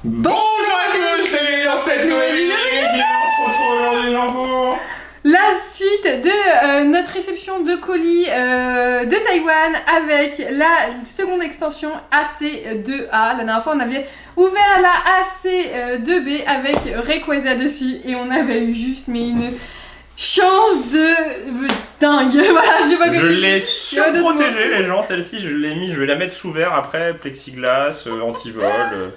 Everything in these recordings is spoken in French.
Bonjour à tous, c'est dans cette nouvelle vidéo on se retrouve aujourd'hui pour la suite de notre réception de colis de Taïwan avec la seconde extension AC2A. La dernière fois on avait ouvert la AC2B avec Rayquaza dessus et on avait eu juste une chance de dingue. Voilà, je l'ai surprotégée les gens, celle-ci je l'ai mis, je vais la mettre sous verre après, plexiglas, anti-vol.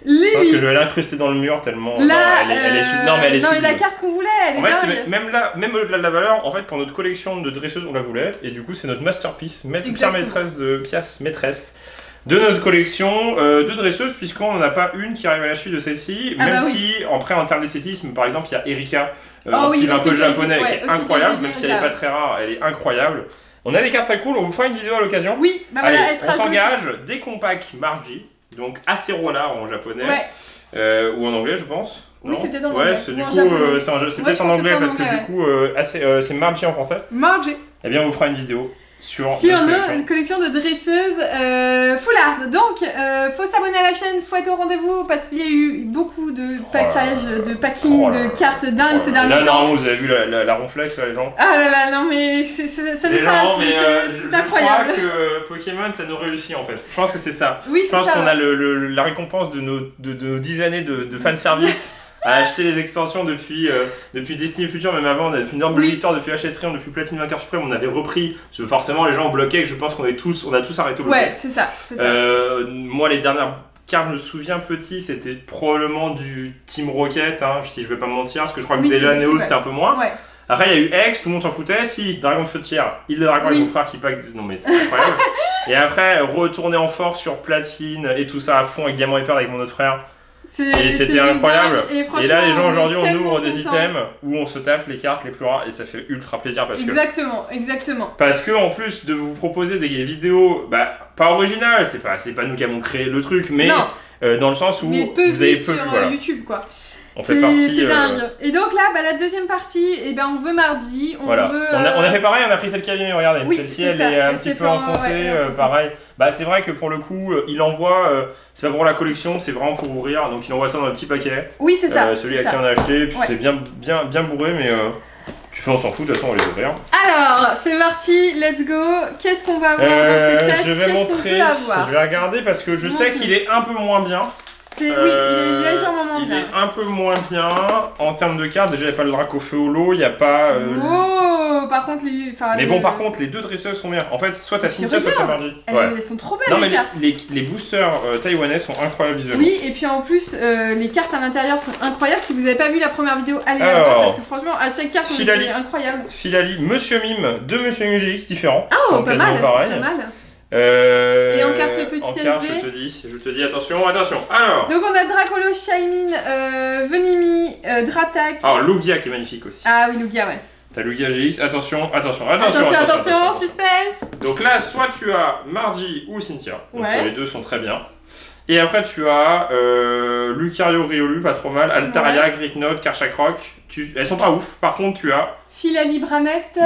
Je pense que je vais l'incruster dans le mur tellement là, elle est sublime. Non mais elle est non, sublime. mais la carte qu'on voulait, elle est en fait, dingue. Même au-delà de la valeur, en fait pour notre collection de dresseuses on la voulait et du coup c'est notre masterpiece, pièce maîtresse de notre collection de dresseuses, puisqu'on n'en a pas une qui arrive à la cheville de celle-ci, même si après en termes d'esthétisme, par exemple il y a Erika, un style un peu japonais qui est incroyable, même si elle n'est pas très rare, elle est incroyable. On a des cartes très cool, on vous fera une vidéo à l'occasion. Oui, bah allez, voilà, elle sera on s'engage dès qu'on pack Margie, donc Acerola en japonais, ou en anglais je pense. Oui, c'est peut-être en anglais. Du coup, c'est peut-être en anglais parce que du coup, c'est Margie en français. Margie. Eh bien, on vous fera une vidéo sur notre collection de dresseuses foulard. Donc, faut s'abonner à la chaîne, faut être au rendez-vous parce qu'il y a eu beaucoup de packages, de packing, de cartes dingues ces derniers temps. Là, normalement, vous avez vu la ronflex, là, les gens. Ah là là, non mais ça ne s'arrête plus, c'est incroyable. Je crois que Pokémon, ça nous réussit en fait. Je pense que c'est ça. Oui, je pense qu'on a la récompense de nos 10 années de fanservice. À acheter les extensions depuis Destiny Future, même avant, depuis Noble Victor, depuis HS Triumph, depuis Platine Vainqueur Suprême, on avait repris, parce que forcément les gens ont bloqué, que je pense qu'on a tous arrêté au bloqué. Ouais, c'est ça. Moi, les dernières cartes, je me souviens petit, c'était probablement du Team Rocket, si je vais pas me mentir, parce que je crois que déjà Neo c'était un peu moins. Ouais. Après, il y a eu X, tout le monde s'en foutait. Si, Dragon de Feu de Tiers, il est Dragon avec mon frère qui pack. Non, mais c'est incroyable. Et après, retourner en force sur Platine et tout ça à fond avec Diamant et Perle avec mon autre frère. Et c'était incroyable. Et là, les gens aujourd'hui, on ouvre des items où on se tape les cartes les plus rares et ça fait ultra plaisir parce Exactement. Parce que en plus de vous proposer des vidéos, pas originales, c'est pas nous qui avons créé le truc, mais dans le sens où vous avez peu vu sur YouTube quoi. On fait partie. C'est dingue. Et donc là, la deuxième partie, on veut Margie, on veut. On a fait pareil, on a pris celle qui a gagné, regardez. Oui, celle-ci, elle est un petit peu enfoncée, pareil. C'est vrai que pour le coup, il envoie, c'est pas pour la collection, c'est vraiment pour ouvrir, donc il envoie ça dans un petit paquet. Oui, c'est ça. Celui à qui on a acheté, puis c'était bien bourré, mais tu fais on s'en fout, de toute façon on va les ouvrir. Alors, c'est parti, let's go. Qu'est-ce qu'on va avoir dans ces sets? Je vais montrer, je vais regarder parce que je sais qu'il est un peu moins bien. Oui, il est légèrement moins bien. Il est un peu moins bien en termes de cartes. Déjà, il n'y a pas le drac au feu au lot, il n'y a pas. Par contre, par contre, les deux dresseuses sont bien. En fait, soit t'as Cynthia, soit t'as Margie. Elles sont trop belles, les cartes. Les boosters taïwanais sont incroyables visuellement. Oui, et puis en plus, les cartes à l'intérieur sont incroyables. Si vous n'avez pas vu la première vidéo, allez la voir parce que franchement, à chaque carte, c'est incroyable. Filali, Monsieur Mime, deux Monsieur MGX différents. Ah, pas mal. Et en carte petite SV. Je te dis, attention. Alors. Donc on a Dracolo, Shaymin, Venimi, Dratak. Alors Lugia qui est magnifique aussi. Ah oui, Lugia, ouais. T'as Lugia GX, attention, suspense. Donc là, soit tu as Margie ou Cynthia, donc les deux sont très bien. Et après tu as Lucario, Riolu, pas trop mal, Altaria, Gricknote, Karchakroc, elles sont pas ouf. Par contre tu as Filali, Branette,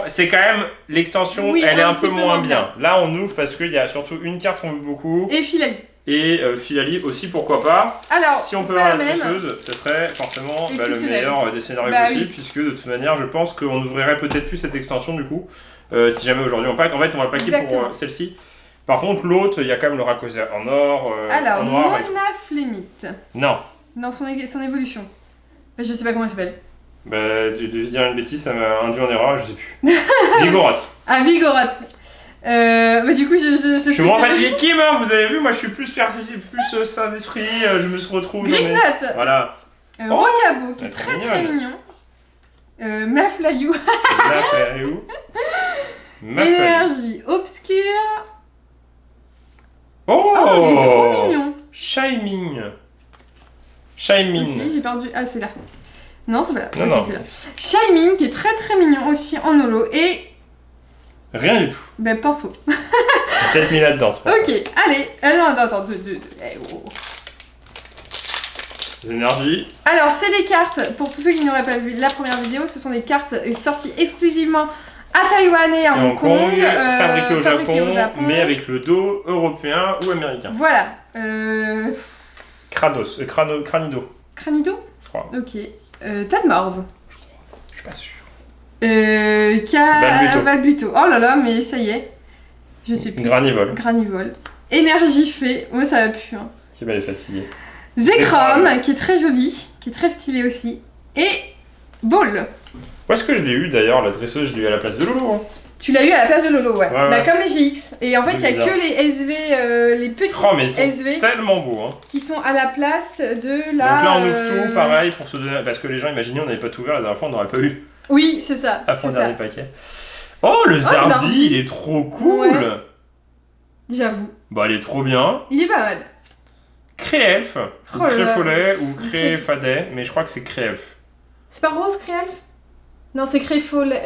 c'est quand même l'extension, elle est un peu moins bien. Là on ouvre parce qu'il y a surtout une carte qu'on veut beaucoup. Et Filali. Et Filali aussi, pourquoi pas. Alors, si on peut avoir la dresseuse, ce serait forcément le meilleur des scénarios possibles, puisque de toute manière je pense qu'on ouvrirait peut-être plus cette extension du coup, si jamais aujourd'hui on pack. En fait on va packer pour celle-ci. Par contre l'autre, il y a quand même le Rayquaza en or, alors, en noir. Mona Flemite. Non. Dans son évolution. Mais je sais pas comment elle s'appelle. De dire une bêtise, ça m'a induit en erreur, je sais plus. Vigoroth. Ah, Vigoroth. Du coup, je suis moins fatigué que Kim, vous avez vu, moi je suis plus sain d'esprit, je me retrouve. Gricknote. Voilà. Rocabo, qui est très mignon. Maflayou. Énergie obscure. Oh, il est trop mignon. Shaymin. Ok, j'ai perdu. Ah, c'est là. Non, c'est pas là. Non. C'est là. Shaymin, qui est très mignon aussi en holo. Et. Rien du tout. Pinceau. J'ai peut-être mis là-dedans, c'est pour ça. Ok, allez. Non, attends. Deux. L'énergie. Alors, c'est des cartes, pour tous ceux qui n'auraient pas vu la première vidéo, ce sont des cartes sorties exclusivement à Taïwan et à Hong Kong. Fabriquées au Japon, mais avec le dos européen ou américain. Voilà. Kratos, Cranido. Cranido. Je crois. Ok. Tadmorve. Je suis pas sûr. Balbuto. Oh là là, mais ça y est. Je sais plus. Granivol. Énergie fait. Moi, ça va plus. Hein. Qui va les fatiguer. Zekrom, qui est très joli, qui est très stylé aussi. Et Ball. Où est-ce que je l'ai eu d'ailleurs, la dresseuse, je l'ai eu à la place de Lolo. Hein. Tu l'as eu à la place de Lolo, ouais. Ouais. Comme les GX. Et en fait, il y a que les SV, les petits SV tellement beaux. Hein. Qui sont à la place de la... Donc là, on ouvre tout, pareil, pour se donner... Parce que les gens, imaginez, on n'avait pas tout ouvert, la dernière fois, on n'aurait pas eu. Oui, c'est ça. Après le dernier paquet. Oh, le Zarbi, il est trop cool. Ouais. J'avoue. Bah, il est trop bien. Il est pas mal. Créelf, ou Créfollet, ou Créfadet, mais je crois que c'est Créelf. C'est pas Rose, Créelf? Non, c'est Créfollet.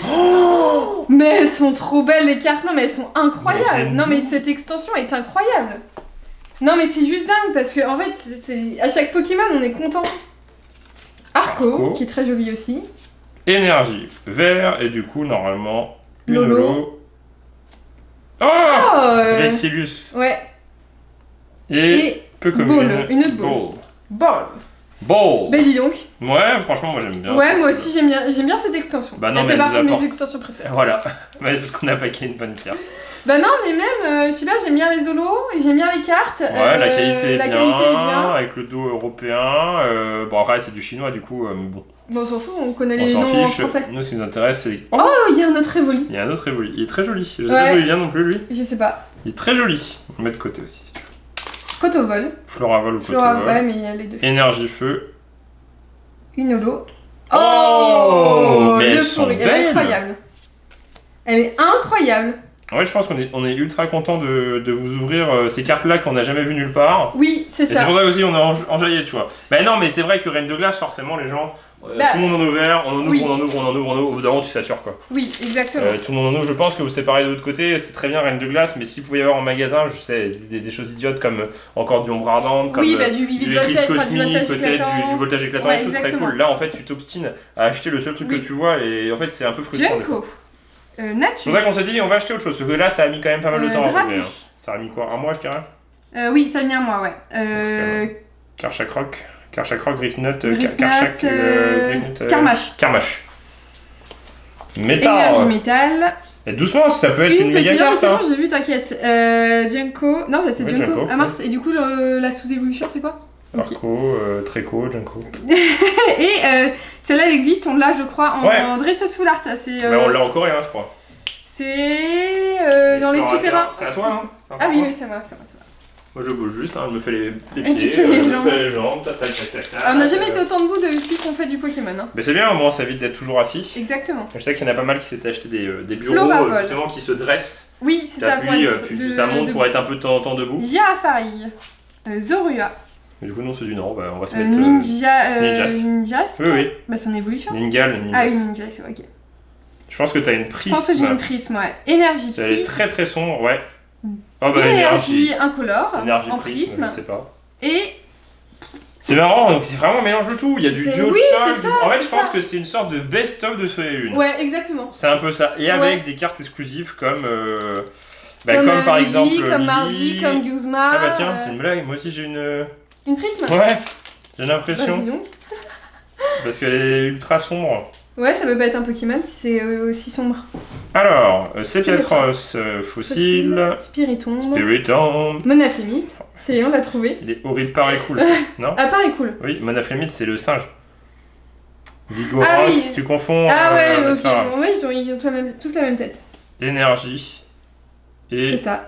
Oh, mais elles sont trop belles, les cartes. Non, mais elles sont incroyables. Non, mais cette extension est incroyable. Non, mais c'est juste dingue, parce que en fait, à chaque Pokémon, on est content. Arco, qui est très joli aussi. Énergie, vert, et du coup, normalement, une Lolo. Oh, Rexilus. Ouais. Et peu commune. Une autre Ball. Ball. Bah dis donc. Ouais, franchement, moi j'aime bien. Ouais, moi aussi j'aime bien cette extension. Bah non, elle mais fait partie de mes extensions préférées. Voilà. Ouais, c'est ce qu'on a paqué une bonne carte. Bah non, mais même, je sais pas, j'aime bien les holos, et j'aime bien les cartes. Ouais, la qualité est bien, avec le dos européen. Bon, après, c'est du chinois, du coup, bon. Bon, on s'en fout, on connaît les noms en français. Nous, ce qui nous intéresse, c'est... Oh, il y a un autre Evoli. Il y a un autre Evoli. Il est très joli. Je sais pas d'où il vient non plus, lui. Je sais pas. Il est très joli. On le met de côté aussi. Cotovol. Floravol ou Cotovol. Ouais, mais il y a les deux. Énergie feu. Une holo. Oh, mais elles sont belles. Elle est incroyable. Elle est incroyable. Ouais, je pense qu'on est ultra content de vous ouvrir ces cartes-là qu'on n'a jamais vues nulle part. Oui, c'est ça. Et c'est pour ça aussi on est enjaillé, tu vois. Bah non, mais c'est vrai que Reine de Glace, forcément, les gens, tout le monde en a ouvert, on en ouvre, au bout d'un moment, tu satures, quoi. Oui, exactement. Tout le monde en ouvre, je pense que vous séparez de l'autre côté, c'est très bien Reine de Glace, mais si vous pouvez y avoir en magasin, je sais, des choses idiotes comme encore du ombre ardente, comme du vivid voltage, peut-être du voltage éclatant ouais, et tout, c'est très cool. Là, en fait, tu t'obstines à acheter le seul truc que tu vois, et en fait, c'est un peu frustrant. Junko. C'est pour ça qu'on s'est dit, on va acheter autre chose, parce que là, ça a mis quand même pas mal de temps à arriver. Hein. Ça a mis quoi? Un mois, je dirais? Oui, ça a mis un mois, ouais. Karchakroc, Gricknut, Karmash. Métal. Énergie métal. Et doucement, ça peut être une méga carte. C'est bon, j'ai vu, t'inquiète. Junko. Non, c'est Junko. Ah mince, et du coup, la sous-évolution, c'est quoi? Arco, Treco, Junko. Et celle-là, elle existe, on l'a, je crois, en dresseuse full art. On l'a en coréen, je crois. C'est dans les souterrains. C'est à toi, hein? Ah oui, c'est moi. Moi, je bouge juste, elle me fait les pieds, elle me fait les jambes, on n'a jamais été autant debout depuis qu'on fait du Pokémon. Hein. Mais c'est bien, au moins, ça évite d'être toujours assis. Exactement. Je sais qu'il y en a pas mal qui s'étaient acheté des bureaux, justement, qui se dressent. Oui, c'est ça. Puis ça monte pour être un peu de temps en temps debout. Giafari, Zorua. Du coup, non, c'est du nom, on va se mettre... Ninjask. Oui. Bah, son évolution. Ninjas. Ah oui, Ninja, c'est ok. Je pense que t'as une prisme. Je pense que j'ai une prisme, ouais. Énergie psy. Elle est très très sombre, ouais. Oh, bah, énergie incolore. Énergie en prisme, je sais pas. Et... C'est marrant, donc c'est vraiment un mélange de tout. Il y a du duo oui, c'est ça. En fait, je pense que c'est une sorte de best-of de Soleil et Lune. Ouais, exactement. C'est un peu ça. Et avec des cartes exclusives comme... comme par exemple comme Margie, comme Guzma. Ah bah tiens, c'est une blague. Moi aussi j'ai une... Une prisme? Ouais, j'ai l'impression. Bah, dis donc. Parce qu'elle est ultra sombre. Ouais, ça peut pas être un Pokémon si c'est aussi sombre. Alors, Sépiatros, Fossile, Spiritomb, Monaflémite. Ça y est, on l'a trouvé. Il est horrible, pareil cool, non? Ah, pareil cool. Oui, Monaflémite, c'est le singe. Vigoroth, si tu confonds. Ah ouais, ok. Bon, ouais, ils ont tous la même tête. Énergie. Et... C'est ça.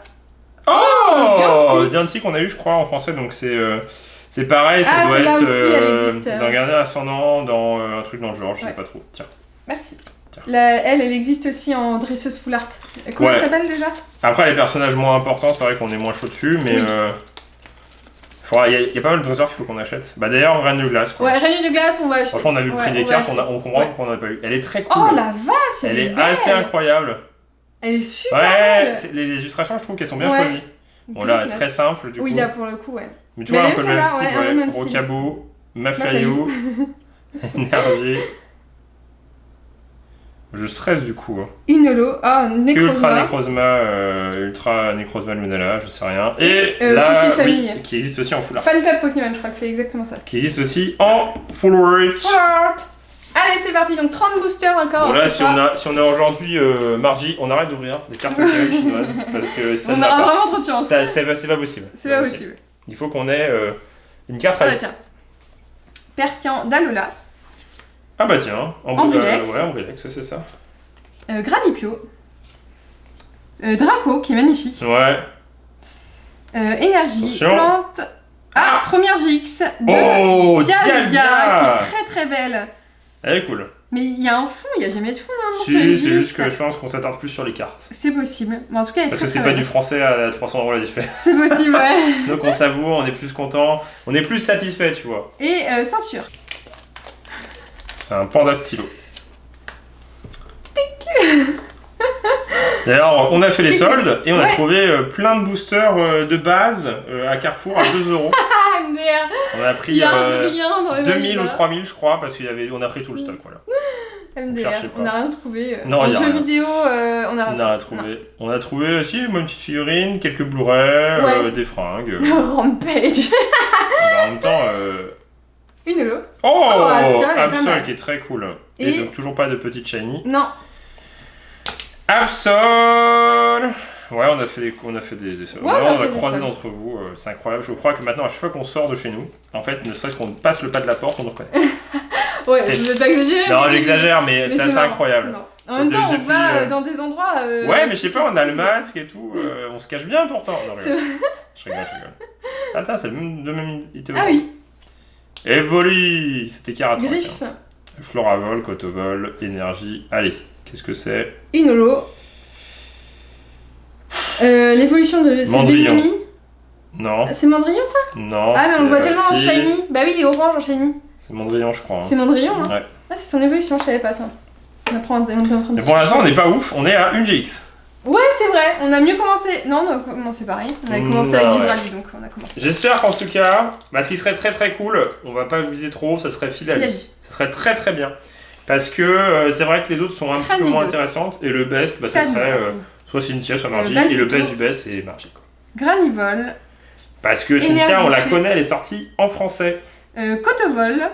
Oh Diancie qu'on a eu, je crois, en français, donc c'est pareil, ça doit être d'un gardien ascendant dans un truc dans le genre, je sais pas trop. Tiens. Merci. Elle existe aussi en dresseuse full art. Comment elle s'appelle déjà? Après, les personnages moins importants, c'est vrai qu'on est moins chaud dessus, mais il y a pas mal de dresseurs qu'il faut qu'on achète. Bah d'ailleurs, Reine de Glace. Quoi. Ouais, Reine de Glace, on va acheter. Franchement, on a vu le prix des cartes, on comprend pourquoi on n'en a pas eu. Elle est très cool. Oh la vache, elle est belle. Assez incroyable. Elle est super belle. Les illustrations, je trouve qu'elles sont bien choisies. Bon là, très simple du coup. Oui, là pour le coup, ouais. Mais tu vois, un peu le même style, Rocabo, Maflayo, Énergie. Je stresse du coup. Une holo. Ah, Ultra Necrozma Lunala, je sais rien. Et là, qui existe aussi en full art. Fan Club Pokémon, je crois que c'est exactement ça. Qui existe aussi en full art. Full art. Allez, c'est parti, donc 30 boosters encore. Bon, là, si on a aujourd'hui mardi, on arrête d'ouvrir des cartes Pokémon chinoises. Parce que ça on aura vraiment trop de chance. C'est pas possible. C'est pas possible. Il faut qu'on ait une carte à tiens. Persian d'Alola. Ah bah tiens, Ambulex. Ambulex, c'est ça. Granipio. Draco, qui est magnifique. Ouais. Énergie, attention. plante. Ah, première GX de Dialga, qui est très très belle. Elle est cool. Mais il y a un fond, il n'y a jamais de fond normalement. Si, c'est juste que je pense qu'on s'attarde plus sur les cartes. C'est possible. Mais en tout cas, elle est parce très, que c'est très pas belle. du français à 300 € la display. C'est possible, ouais. Donc on savoure, on est plus content, on est plus satisfait, tu vois. Et ceinture. C'est un panda stylo. D'ailleurs, on a fait les soldes et on a trouvé plein de boosters de base à Carrefour à 2 €. Ah merde. On a pris 2000 ou 3000 je crois parce qu'on a pris tout le stock, voilà. MDR, on n'a rien trouvé. Non, en jeu vidéo, on a rien trouvé. On a trouvé aussi une petite figurine, quelques Blu-ray, des fringues. Rampage. En même temps... Une holo. Oh, Absol qui est très cool. Et donc toujours pas de petite shiny. Non. Absol. Ouais, on a fait des soldes. Ouais, on va croiser d'entre vous, c'est incroyable. Je crois que maintenant, à chaque fois qu'on sort de chez nous, en fait, ne serait-ce qu'on passe le pas de la porte, on nous reconnaît. Ouais, je vais pas exagérer. Non, j'exagère, mais c'est assez incroyable. En même temps, on va dans des endroits. Ouais, mais je sais pas, on a le masque et tout, on se cache bien pourtant. Non, je rigole. Attends, c'est le même idée. Ah oui. Evoli, c'était Caratrac. Griffe. Floravol, Cotovol, Énergie. Allez, qu'est-ce que c'est? Une holo. L'évolution de... C'est Vénémie. Non. C'est Mandrillon ça? Non. Ah mais on le voit tellement en shiny. Bah oui, il est orange en shiny. C'est Mandrillon je crois. Hein. C'est Mandrillon hein? Ouais. Ah c'est son évolution, je savais pas ça. On apprend Mais pour l'instant on n'est pas ouf, on est à une GX. Ouais c'est vrai, on a mieux commencé. Non, on a commencé pareil. On avait commencé avec Gibraldi donc on a commencé. J'espère qu'en tout cas, ce qui serait très très cool, on va pas viser trop, ça serait Philalie. Ça serait très très bien. Parce que c'est vrai que les autres sont un petit peu moins intéressantes. Et le best, ça serait soit Cynthia, soit Margie. Et le best du best, c'est Margie. Granivol. Parce que Cynthia, on la connaît, elle est sortie en français. Cotovol.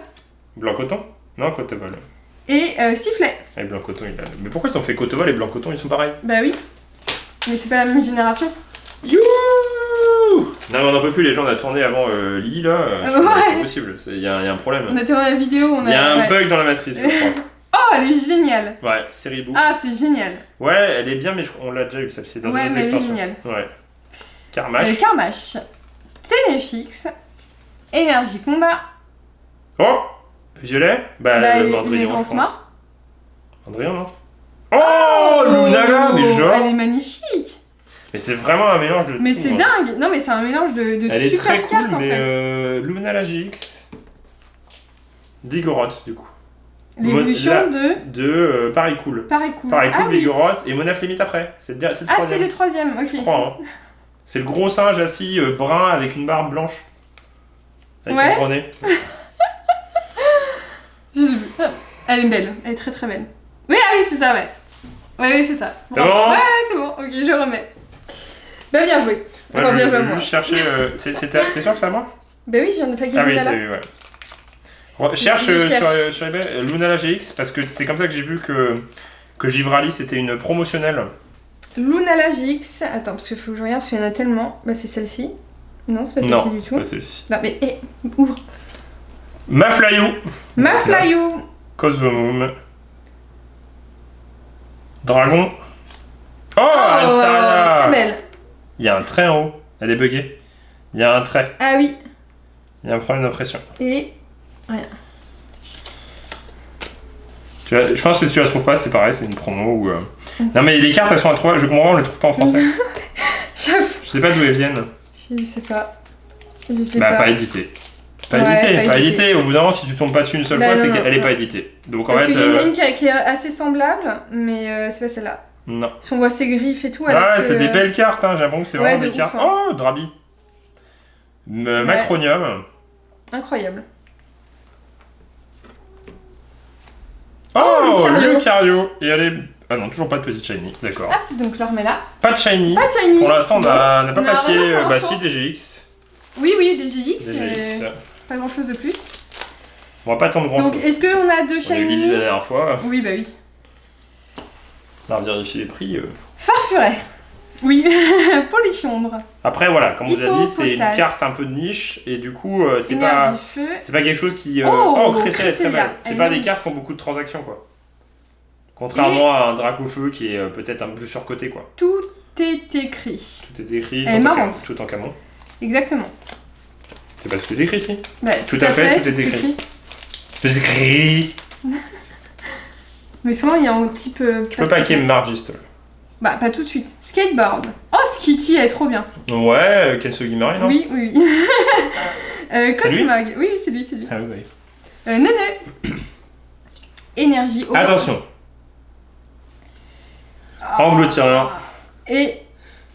Blanc coton? Non, Cotovol. Et Sifflet. Et Blanc coton, mais pourquoi ils ont fait Cotovol et Blanc coton, ils sont pareils? Bah oui. Mais c'est pas la même génération. Youhou! Non, mais on n'en peut plus, les gens, on a tourné avant Lily là. C'est pas possible, il y a un problème. On a tourné la vidéo, il y a un bug dans la matrice, je crois. Oh, elle est géniale! Ouais, série Boo. Ah, c'est génial! Ouais, elle est bien, mais on l'a déjà eu celle-ci dans une autre extension. Elle est géniale. Ouais. Carmash. Carmash. Ténéfix. Énergie combat. Oh! Violet? Mandrillon, je pense. Mandrillon, non? Oh! Lunala, mais genre! Elle est magnifique! Mais c'est vraiment un mélange de. Mais c'est dingue! Non, mais c'est un mélange de elle super est très cartes cool, en fait. Lunala GX. Digoroth, du coup. L'évolution de Paris Cool. Paris Cool, Vigoroth et Monaf Limite après. C'est le troisième. Ah, c'est le troisième, ok. Je crois, hein. C'est le gros singe assis brun avec une barbe blanche. Avec un gros nez. Elle est belle, elle est très très belle. Oui, c'est ça, ouais. Oui, c'est ça. C'est bon? Ouais, c'est bon, ok, je remets. Bah, bien joué. Enfin, bien joué, moi. Je vais juste chercher. T'es sûr que c'est à moi? Bah oui, j'en ai pas gagné. Ah oui, t'as vu, ouais. Cherche sur eBay Lunala GX parce que c'est comme ça que j'ai vu que Givrali c'était une promotionnelle. Lunala GX, attends, parce qu'il faut que je regarde, parce qu'il y en a tellement. Bah, c'est celle-ci. Non, c'est pas celle-ci du tout. Non, c'est pas celle-ci. Non, mais ouvre. Maflayou. Cosmomum. Dragon. Oh, Altaria. Très belle. Il y a un trait en haut. Elle est buggée. Il y a un trait. Ah oui. Il y a un problème d'impression. Et rien. Je pense que tu la trouves pas, c'est pareil, c'est une promo ou. Non mais les cartes elles sont à trouver, je comprends, on les trouve pas en français. J'avoue. Je sais pas d'où elles viennent. Je sais pas. Pas édité. Pas édité. Au bout d'un moment, si tu tombes pas dessus une seule fois, c'est qu'elle est pas éditée. Donc en fait. Il y en a une qui est assez semblable, mais c'est pas celle-là. Non. Si on voit ses griffes et tout. C'est des belles cartes, hein. J'ai l'impression que c'est vraiment des cartes. Oh, Drabi. Macronium. Incroyable. Oh, Lucario. Et elle est... Ah non, toujours pas de petite shiny, d'accord. Hop, donc je le remets là. Pas de shiny. Pas de shiny. Pour l'instant, on n'a pas papier. rien, Bah si, des GX. Oui, des GX. Des GX. Pas grand chose de plus. On va pas attendre grand chose. Donc, est-ce qu'on a deux On a eu shiny? Lily la dernière fois. Oui, bah oui. On va vérifier les prix. Farfuret. Oui, Polychombre. Après, voilà, comme on vous a dit, c'est une Hippopotas. carte un peu de niche. Et du coup, c'est Énergie pas... feu. C'est pas quelque chose qui... Oh, Cresselia, c'est très Cresselia. belle. C'est Elle pas est des magnifique. cartes qui ont beaucoup de transactions, quoi. Contrairement à un Dracofeu qui est peut-être un peu plus surcoté, quoi. Tout est écrit. Tout est écrit, Elle est marrante. tout en camon. Exactement. C'est pas tout est écrit, si. Bah, Tout à fait, tout est écrit. Tout est écrit. Mais souvent, il y a un type... Tu peux paquer Margist. Bah, pas tout de suite. Skateboard. Oh, Skitty, elle est trop bien. Ouais, Kensugi Mari, non? Oui. Cosmog. Oui, c'est lui. Ah oui. Nene. Énergie. Attention. Anglo-tireur. Et...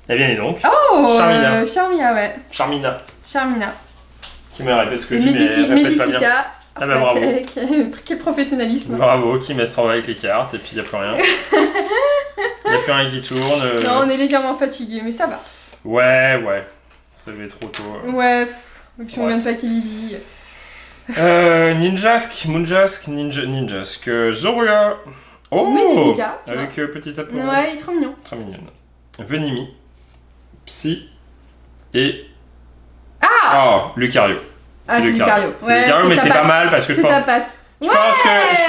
Eh bien, et donc. Oh, Charmina. Charmina, ouais. Charmina. Qui me répète ce que Et je dis, mais elle répète pas bien. Meditica. Ah bah bravo. Quel professionnalisme. Bravo, qui met 100 avec les cartes, et puis il a plus rien. Il a plus rien qui tourne. Non, on est légèrement fatigué, mais ça va. Ouais. Ça va être trop tôt. Ouais, et puis on vient de paquer Lily. Ninjask, Ninjask, Zorua. Oh, Meditica. avec petit sapin. Ouais, il est trop mignon. Très mignonne. Venimi, Psy et... Ah, Lucario. c'est Lucario. C'est Lucario, mais c'est pas mal parce que je C'est pense... sa patte. Je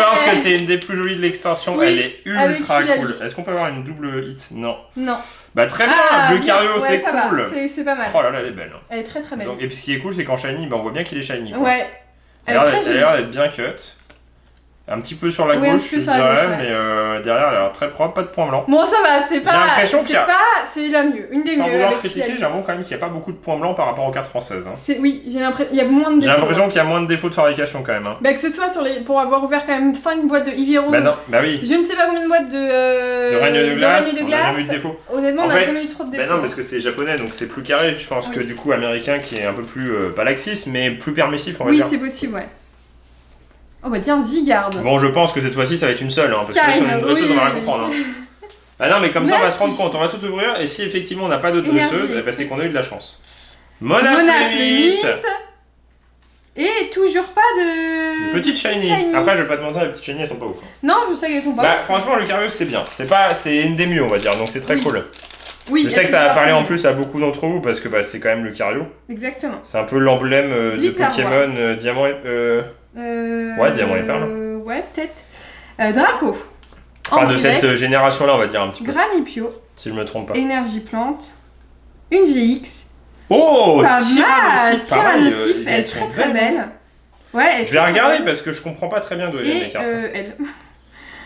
pense que c'est une des plus jolies de l'extension. Oui, Elle est ultra avec cool. Hilali. Est-ce qu'on peut avoir une double hit? Non. Non. Bah très bien, Lucario, bien. c'est ça va. cool. C'est pas mal. Oh là là, elle est belle. Elle est très très belle. Donc, et puis ce qui est cool, c'est qu'en shiny, bah, on voit bien qu'il est shiny. Quoi. Ouais. Elle a l'air d'être bien cut. Un petit peu sur la Oui, un gauche, petit peu je sur la dirais, gauche, ouais. mais derrière, elle a l'air très propre, pas de points blancs. Bon, ça va, c'est pas. J'ai l'impression qu'il y a- C'est la mieux. Une des Sans mieux. vouloir avec critiquer, Hilali. j'avoue quand même qu'il n'y a pas beaucoup de points blancs par rapport aux cartes françaises. Hein. Oui, j'ai l'impression. Il y a moins de J'ai défauts. l'impression qu'il y a moins de défauts de fabrication quand même. Hein. Bah, que ce soit pour avoir ouvert quand même 5 boîtes de Eevee. Bah non, bah oui. Je ne sais pas combien de boîtes De règne de glace, Règne de on n'a jamais eu glace. de défaut. Honnêtement, En on n'a fait, jamais eu trop de Bah défauts. non, parce que c'est japonais, donc c'est plus carré. Je pense Oui. que du coup, américain qui est un peu plus, pas laxiste, mais plus permissif, on va Oui, dire. c'est possible, ouais. Oh bah tiens, Zygarde. Bon, je pense que cette fois-ci, ça va être une seule, hein, parce que là, si on est une dresseuse, on va rien comprendre. Hein. Ah non, mais comme ça, on va se rendre compte, on va tout ouvrir, et si effectivement on n'a pas d'autres Énergie. dresseuses, eh ben, c'est qu'on a eu de la chance. Monaflémite. Monaflémite. Et toujours pas de. Petite shiny. Après, je vais pas te mentir, les petites shiny, elles sont pas ouf. Non, je sais qu'elles sont pas. Bah, franchement, Lucario, c'est bien. C'est une des mieux, on va dire, donc c'est très Oui. cool. Oui, Je sais que ça va parler en plus à beaucoup d'entre vous, parce que bah, c'est quand même Lucario. Exactement. C'est un peu l'emblème de Blizzard, Pokémon Diamant et... Ouais, Diamant et Perle. Ouais, peut-être. Draco. Enfin, de Ambrivex, cette génération-là, on va dire un petit peu. Granipio. Si je me trompe pas. Énergie plante. Une GX. Oh, Pas mal. Tyrannosif, pareil, Tyrannosif, elle est elles sont très très belles. belle. Ouais, elle est Je vais très, regarder très belle. parce que je comprends pas très bien d'où elles viennent les Et cartes. elle.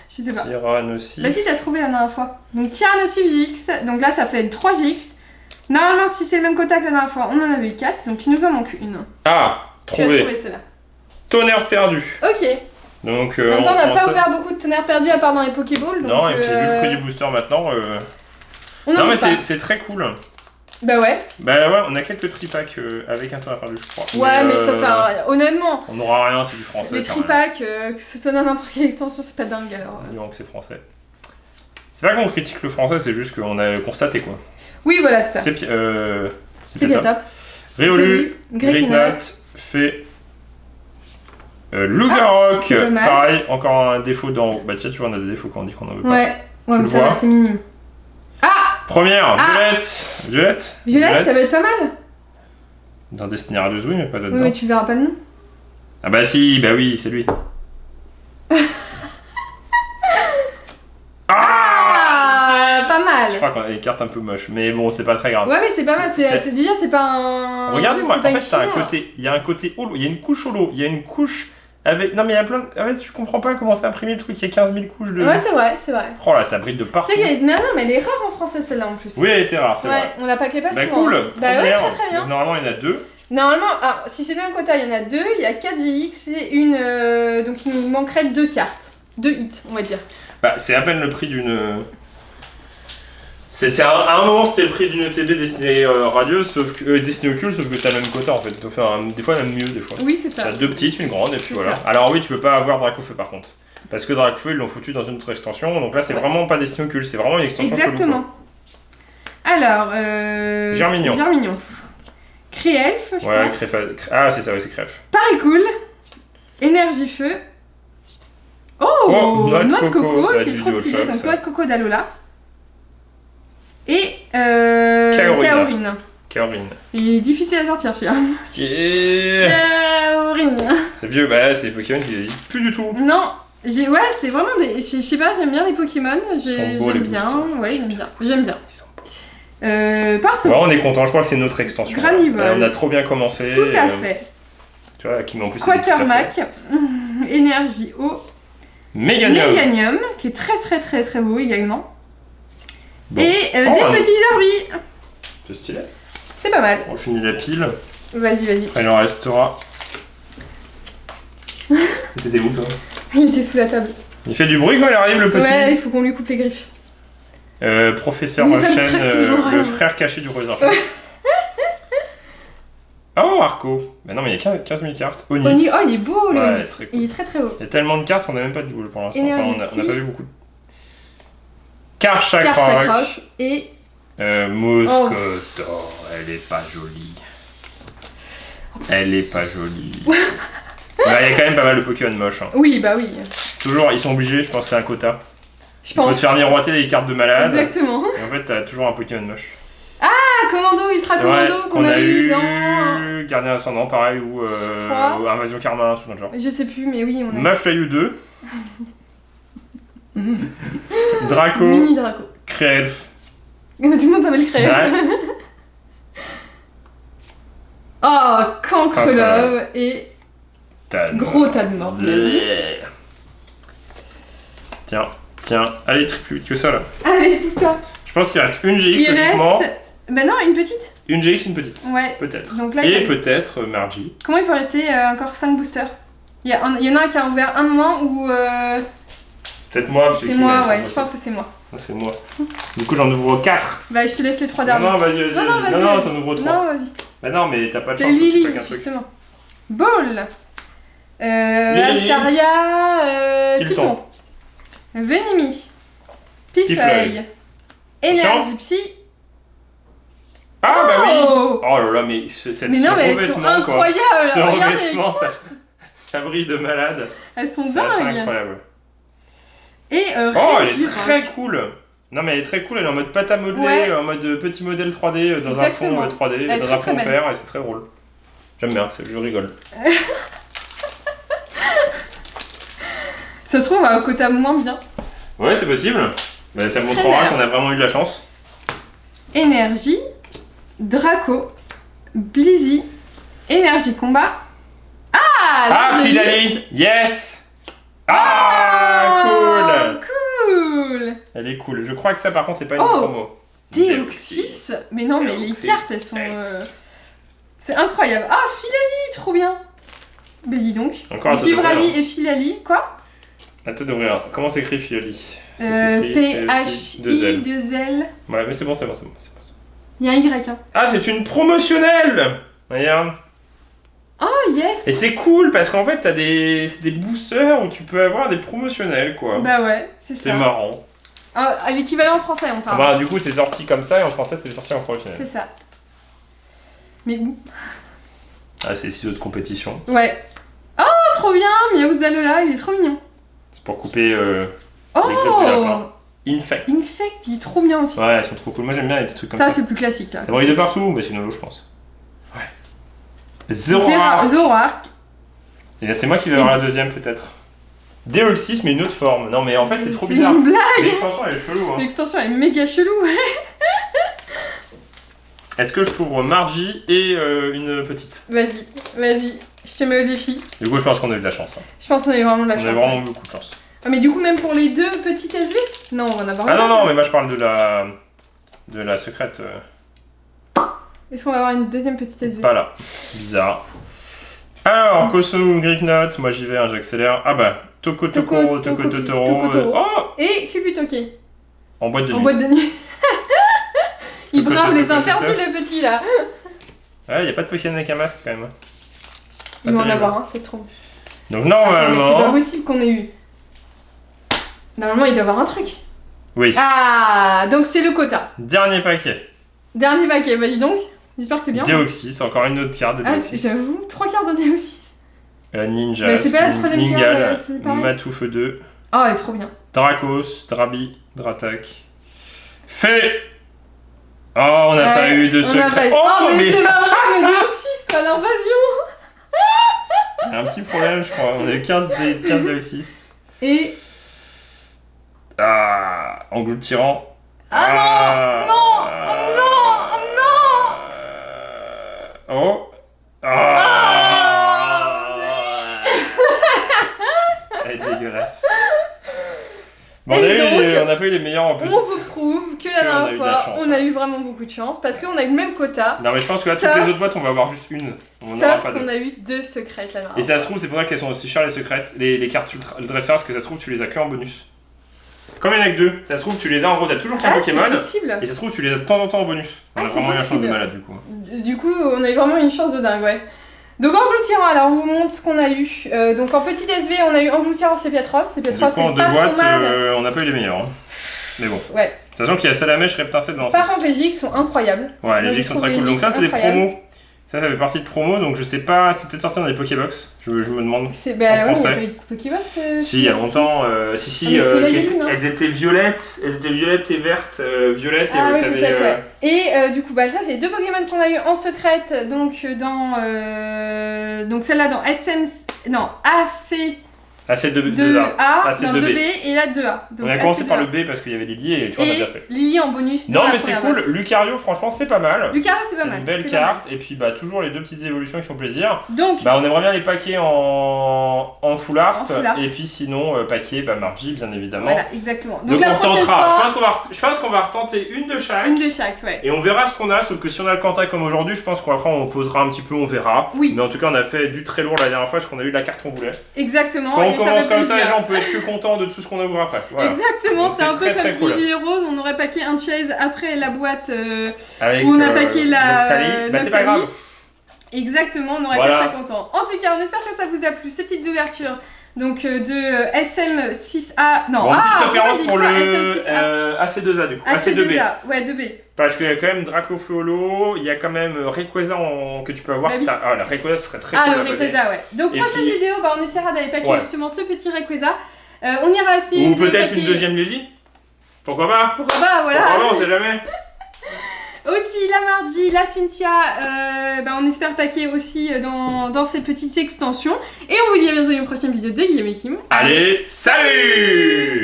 Je sais pas. Tyrannosif. Bah si, t'as trouvé la dernière fois. Donc Tyrannosif GX, donc là ça fait 3 GX. Normalement, si c'est le même quota que la dernière fois, on en avait eu 4, donc il nous en manque une. Ah, Tu as trouvé. trouvé celle-là. Tonnerre perdu. Ok. Donc, En même temps, on n'a pas français- ouvert beaucoup de tonnerres perdus à part dans les Pokéballs. Donc, Non, et puis vu le prix du booster maintenant. on en Non, mais ouvre pas. c'est très cool. Bah ouais. Bah ouais, on a quelques tripacks avec un tonnerre perdu, je crois. Ouais, mais ça sert à rien. Honnêtement, On n'aura rien, c'est du français. les quand même. tripacks, que ce soit dans n'importe quelle extension, c'est pas dingue alors. Disons que c'est français. C'est pas qu'on critique le français, c'est juste qu'on a constaté quoi. Oui, voilà, c'est ça. C'est C'est bien top. Riolu, Greyknot, fait Lugarok, c'est pas mal. pareil, encore un défaut dans. Bah tiens, tu vois, on a des défauts quand on dit qu'on en veut pas. Ouais, mais le ça va, vois c'est minime. Première, Ah. Violette. Violette, ça va être pas mal. Dans Destiny Radius, oui, mais pas Oui, là-dedans. mais tu verras pas le nom. Ah bah si, bah oui, c'est lui. Ah, pas mal. Je crois qu'on a des cartes un peu moches, mais bon, c'est pas très grave. Ouais, mais c'est pas mal. C'est- C'est déjà, c'est pas un. Regardez-moi, c'est pas en une fait, t'as un chimère. côté, il y a un côté holo, il y a une couche holo, il y a une couche avec. Non, mais il y a plein de. En fait, tu comprends pas comment c'est imprimé le truc, il y a 15 000 couches de. Ouais, c'est vrai, c'est vrai. Oh là, ça brille de partout. Tu sais qu'il y a... Non, mais elle est rare en français celle-là en plus. Oui, elle était rare, c'est Ouais, vrai. on la paquait pas Bah souvent. cool, Bah ouais, première. très très bien. Donc, normalement, il y en a deux. Normalement, alors, si c'est le même quota, il y en a 2, il y a 4 GX et une. Donc il nous manquerait 2 cartes. 2 hits, on va dire. Bah, c'est à peine le prix d'une. À un moment, c'était le prix d'une ETB destinée radieuse, sauf que. Destinée occulte, sauf que t'as le même quota en fait. Enfin, des fois, même mieux, des fois. Oui, c'est ça. T'as deux petites, une grande, et puis C'est voilà. ça. Alors, oui, tu peux pas avoir Dracofeu par contre. Parce que Dracofeu, ils l'ont foutu dans une autre extension. Donc là, c'est vraiment pas Destiny Ocult, c'est vraiment une extension exactement. Chelou, alors, Germignon. Créelfe, je pense. Ah, c'est ça, ouais, c'est Créelfe. Paricool. Énergie Feu. Noix de coco qui est trop stylée. Donc, noix de coco d'Alola. Et Kaorine. Il est difficile à sortir celui-là. Kaorine. C'est vieux, c'est Pokémon qui vieillit plus du tout. Non, c'est vraiment des. Je sais pas, j'aime bien les Pokémon. J'aime bien. Pinceau. Ouais, on est content, je crois que c'est notre extension. Granivol. On a trop bien commencé. Tout à fait. Tu vois, qui en plus Quatermack. Énergie eau. Méganium, qui est très très très très beau également. Bon. Et des petits arbis. C'est stylé. C'est pas mal. On finit la pile. Vas-y. Après, il en restera. T'étais où, toi? Il était sous la table. Il fait du bruit quand il arrive, le petit. Ouais, il faut qu'on lui coupe les griffes. Professeur Chen, le frère caché du Rosard. Oh, Arco. Mais non, mais il y a 15 000 cartes. Onyx. Il est beau, le Onyx. Cool. Il est très très beau. Il y a tellement de cartes qu'on n'a même pas de double pour l'instant. Enfin, on n'a pas vu beaucoup. Karchakroc. Et. Moscotor. Elle est pas jolie. Il y a quand même pas mal de Pokémon moches. Hein. Oui, bah oui. Toujours, ils sont obligés, je pense que c'est un quota. Il faut te faire miroiter les cartes de malade. Exactement. Et en fait, t'as toujours un Pokémon moche. Ah, Commando, Ultra Commando qu'on a eu dans... Gardien Ascendant, pareil, ou Invasion Karma, un truc dans le genre. Je sais plus, mais oui, on a... Maflayu 2. Draco. Mini Draco. Créelfe. Tout le monde s'appelle Créelfe. Ouais. Cancrelove et... Gros tas de morts. Tiens, allez, plus vite que ça là. Allez, pousse-toi. Je pense qu'il reste une GX logiquement. Bah non, une petite. Une GX, une petite. Ouais. Peut-être. Donc là, et peut-être Margie. Comment il peut rester encore 5 boosters? Il y en a un qui a ouvert un de moins ou. C'est peut-être moi. C'est moi, ouais, je pense que c'est moi. C'est moi. Du coup, j'en ouvre 4. Bah, je te laisse les 3 derniers. Non, vas-y. Non, t'en ouvres 3. Non, vas-y. Bah non, mais t'as pas de chance. C'est Lily, justement. Ball. Altaria. Titon. Venimi. Pifeuille. Énergie Psy. Ah bah oui. Oh là là, mais non, mais elles sont incroyables. Ce revêtement, ça brille de malade. Elles sont dingues. C'est incroyable. Et elle est très cool. Non mais elle est très cool, elle est en mode pâte à modeler, en mode petit modèle 3D dans un fond 3D, dans un fond vert, et c'est très drôle. J'aime bien, je rigole. Ça se trouve, on va au côté moins bien. Ouais, c'est possible. Bah, ça montrera qu'on a vraiment eu de la chance. Énergie, Draco, Blizzy, Énergie Combat. Ah, Filali. Yes. Cool. Elle est cool. Je crois que ça, par contre, c'est pas une promo. Deoxys. Mais non, mais les cartes, elles sont... C'est incroyable. Filali, trop bien. Mais dis donc. Givrali et Filali, quoi? À toi d'ouvrir. Comment s'écrit Filali? P-H-I-2-L. Ouais, mais c'est bon. Il y a un Y. Hein. Ah, c'est une promotionnelle. Regarde. Oh, yes. Et c'est cool parce qu'en fait, t'as des boosters où tu peux avoir des promotionnels, quoi. Bah ouais, c'est ça. C'est marrant. L'équivalent en français, on parle. Bah, du coup, c'est sorti comme ça et en français, c'est sorti en promotionnel. C'est ça. Mais où? Ah, c'est les ciseaux de compétition. Ouais. Oh, trop bien. Miaouz d'Alola, il est trop mignon. C'est pour couper les griffes de lapin. Infect, il est trop bien aussi. Ouais, ils sont trop cool. Moi, j'aime bien les petits trucs comme ça. Ça, c'est plus classique, là. Ça brille de partout, mais c'est une holo, je pense. Ouais. Zoroark. Et c'est moi qui vais avoir la deuxième, peut-être. Deoxys, mais une autre forme. Non, mais en fait, c'est trop bizarre. C'est une blague. L'extension, elle est chelou. Hein. L'extension est méga chelou. Est-ce que je t'ouvre Margie et une petite? Vas-y. Je te mets au défi. Du coup, je pense qu'on a eu de la chance. Hein. Je pense qu'on a eu vraiment de la chance. On a vraiment beaucoup de chance. Mais du coup, même pour les 2 petites SV? Non, on va en avoir une. Non, mais moi, je parle de la secrète. Est-ce qu'on va avoir une deuxième petite SV? Pas là. Bizarre. Alors, Koso, Greek Note, moi j'y vais, j'accélère. Ah bah, Totoro. Oh. Et Kubutoki. En boîte de nuit. Il brave les interdits, le petit là. Ouais, y a pas de Pokémon avec un masque quand même. Il va en avoir un, c'est trop. Donc normalement... mais c'est pas possible qu'on ait eu. Normalement, il doit y avoir un truc. Oui. Ah, donc c'est le quota. Dernier paquet. Dernier paquet, bah dis donc. J'espère que c'est bien. Deoxys, encore une autre carte de Deoxys. J'avoue, 3 cartes de Deoxys. Ninja, bah, c'est pas la troisième Ningal, Matouf 2. Oh, elle est trop bien. Dracos, Drabi, Dratak. Fait. Oh, on n'a pas eu de secret. Oh, mais c'est pas vrai, mais Deoxys, quoi, l'invasion. Il y a un petit problème, je crois. On a eu 15 Deoxys. Et. Ah, engloutirant. Ah non, Oh. Elle est dégueulasse. Bon, on n'a pas eu les meilleurs en plus. On vous prouve que la dernière fois, on a eu vraiment beaucoup de chance parce qu'on a eu le même quota. Non, mais je pense que là, toutes les autres boîtes, on va avoir juste une. Sauf qu'on a eu 2 secrètes la dernière fois. Et ça se trouve, c'est pour ça qu'elles sont aussi chères les secrètes, les cartes ultra dresseurs, parce que ça se trouve, tu les as que en bonus. Comme il y en a que 2, ça se trouve, tu les as en gros, t'as toujours qu'un Pokémon. Et ça se trouve, tu les as de temps en temps en bonus. On a vraiment eu une chance de malade du coup. Du coup, on a eu vraiment une chance de dingue, ouais. Donc engloutirant, alors on vous montre ce qu'on a eu. Donc en petit SV, on a eu engloutirant Sépiatros. Sépiatros, c'est pas trop mal. On n'a pas eu les meilleurs. Hein. Mais bon. Ouais. Sachant qu'il y a Salamèche, Reptincelle dans Par contre, les gigs sont incroyables. Ouais, les gigs sont très cool. Donc ça, c'est des promos. Ça fait partie de promo, donc je sais pas, c'est peut-être sorti dans les Pokébox, je me demande. En français. Il y a pas eu de Pokébox si, il y a longtemps, elles étaient violettes et vertes, violettes et ouais, peut-être, ouais. Et du coup, bah ça, c'est les 2 Pokémon qu'on a eu en secrète, donc dans. Donc celle-là dans AC. AC2A, AC2B et la 2A. Donc on a commencé par le B parce qu'il y avait Lily et tu vois, on a bien fait. Lily en bonus. Non, mais c'est cool. Lucario, franchement, c'est pas mal. Lucario, c'est pas mal. C'est une belle carte. Et puis, bah, toujours les 2 petites évolutions qui font plaisir. Donc, bah, on aimerait bien les paquets en full art. Et puis, sinon, paquet, bah, Margie, bien évidemment. Voilà, exactement. Donc la prochaine fois. Je pense qu'on va retenter une de chaque. Une de chaque, ouais. Et on verra ce qu'on a. Sauf que si on a le Quanta comme aujourd'hui, je pense qu'après, on posera un petit peu, on verra. Oui. Mais en tout cas, on a fait du très lourd la dernière fois parce qu'on a eu la carte qu'on voulait. Exactement. Quand on commence comme ça, les gens, on peut être que content de tout ce qu'on ouvre après. Voilà. Exactement, c'est un peu comme Ivy et Rose, on aurait paqué un chase après la boîte où on a paqué la bah c'est pas grave. Exactement, on aurait été très content. En tout cas, on espère que ça vous a plu, ces petites ouvertures. Donc de SM6A, non, petite préférence pour le AC2A du coup. AC2A, ouais, 2B. Parce qu'il y a quand même Dracofeu, il y a quand même Rayquaza que tu peux avoir. Ah, le Rayquaza serait très cool. Ah, le Rayquaza, ouais. Donc, prochaine vidéo, bah, on essaiera d'aller paquer justement ce petit Rayquaza. On ira essayer. Ou peut-être une deuxième Lily. Pourquoi pas? Pourquoi pas, voilà. Pourquoi pas, on sait jamais. Aussi la Margie, la Cynthia, on espère paquer aussi dans ces petites extensions. Et on vous dit à bientôt dans une prochaine vidéo de Guillaume et Kim. Allez, salut!